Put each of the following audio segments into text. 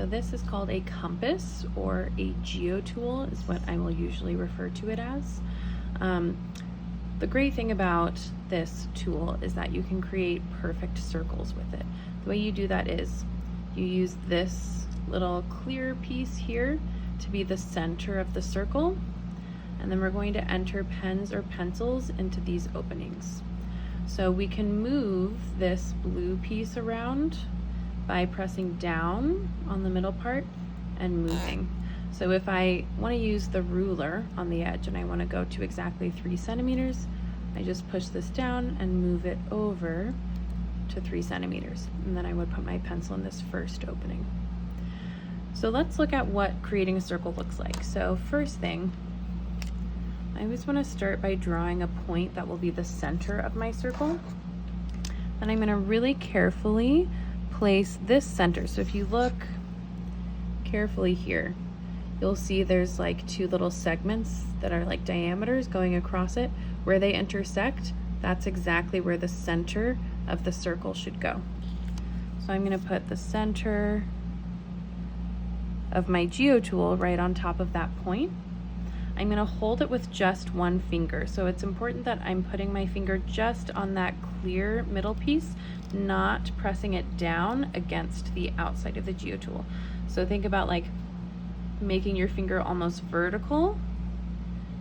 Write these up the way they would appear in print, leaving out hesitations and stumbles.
So this is called a compass, or a geotool is what I will usually refer to it as. The great thing about this tool is that you can create perfect circles with it. The way you do that is you use this little clear piece here to be the center of the circle, and then we're going to enter pens or pencils into these openings. So we can move this blue piece around by pressing down on the middle part and moving. So if I want to use the ruler on the edge and I want to go to exactly 3 centimeters, I just push this down and move it over to 3 centimeters. And then I would put my pencil in this first opening. So let's look at what creating a circle looks like. So first thing, I always want to start by drawing a point that will be the center of my circle. Then I'm going to really carefully place this center. So if you look carefully here, you'll see there's like 2 little segments that are like diameters going across it. Where they intersect, that's exactly where the center of the circle should go. So I'm going to put the center of my geotool right on top of that point. I'm going to hold it with just 1 finger. So it's important that I'm putting my finger just on that clear middle piece, not pressing it down against the outside of the geotool. So think about like making your finger almost vertical,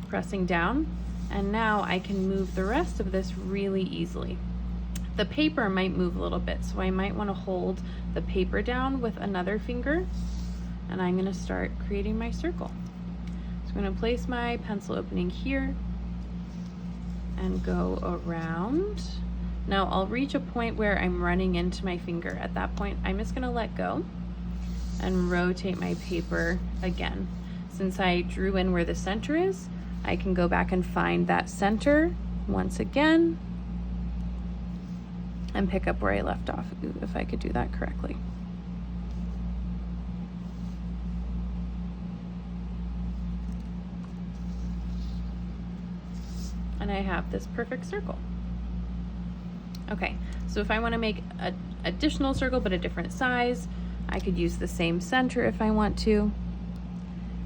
pressing down, and now I can move the rest of this really easily. The paper might move a little bit, so I might want to hold the paper down with another finger, and I'm going to start creating my circle. So I'm going to place my pencil opening here and go around. Now I'll reach a point where I'm running into my finger. At that point, I'm just going to let go and rotate my paper again. Since I drew in where the center is, I can go back and find that center once again and pick up where I left off. Ooh, if I could do that correctly. And I have this perfect circle. Okay, so if I want to make an additional circle but a different size, I could use the same center if I want to,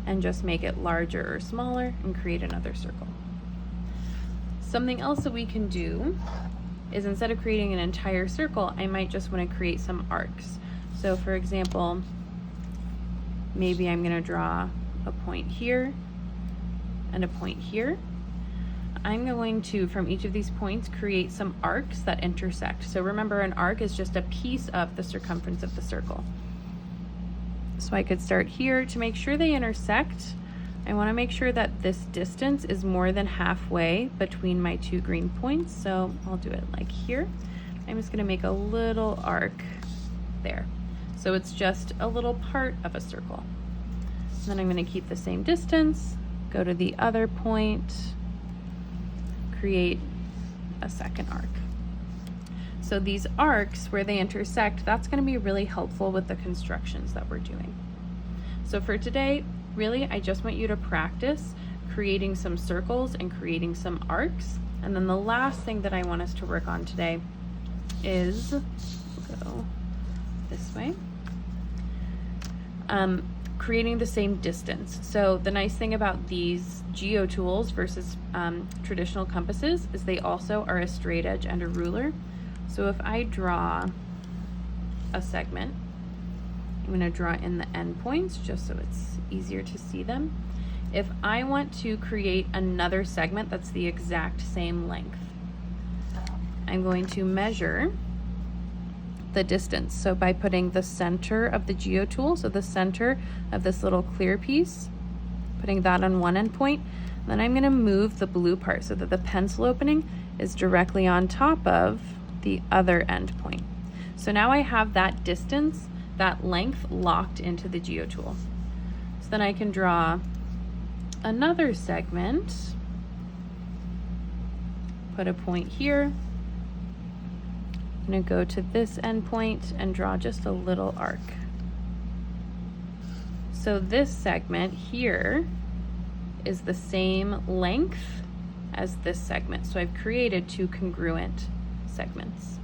and just make it larger or smaller and create another circle. Something else that we can do is, instead of creating an entire circle, I might just want to create some arcs. So for example, maybe I'm going to draw a point here and a point here. I'm going to, from each of these points, create some arcs that intersect. So remember, an arc is just a piece of the circumference of the circle. So I could start here. To make sure they intersect, I want to make sure that this distance is more than halfway between my 2 green points. So I'll do it like here. I'm just going to make a little arc there. So it's just a little part of a circle. And then I'm going to keep the same distance, go to the other point, create a second arc. So these arcs, where they intersect, that's going to be really helpful with the constructions that we're doing. So for today, really, I just want you to practice creating some circles and creating some arcs. And then the last thing that I want us to work on today is, go this way, creating the same distance. So the nice thing about these geotools versus traditional compasses is they also are a straight edge and a ruler. So if I draw a segment, I'm going to draw in the endpoints just so it's easier to see them. If I want to create another segment that's the exact same length, I'm going to measure the distance. So by putting the center of the geotool, so the center of this little clear piece, putting that on one endpoint, then I'm going to move the blue part so that the pencil opening is directly on top of the other endpoint. So now I have that distance, that length, locked into the geotool. So then I can draw another segment, put a point here. I'm going to go to this endpoint and draw just a little arc. So this segment here is the same length as this segment. So I've created 2 congruent segments.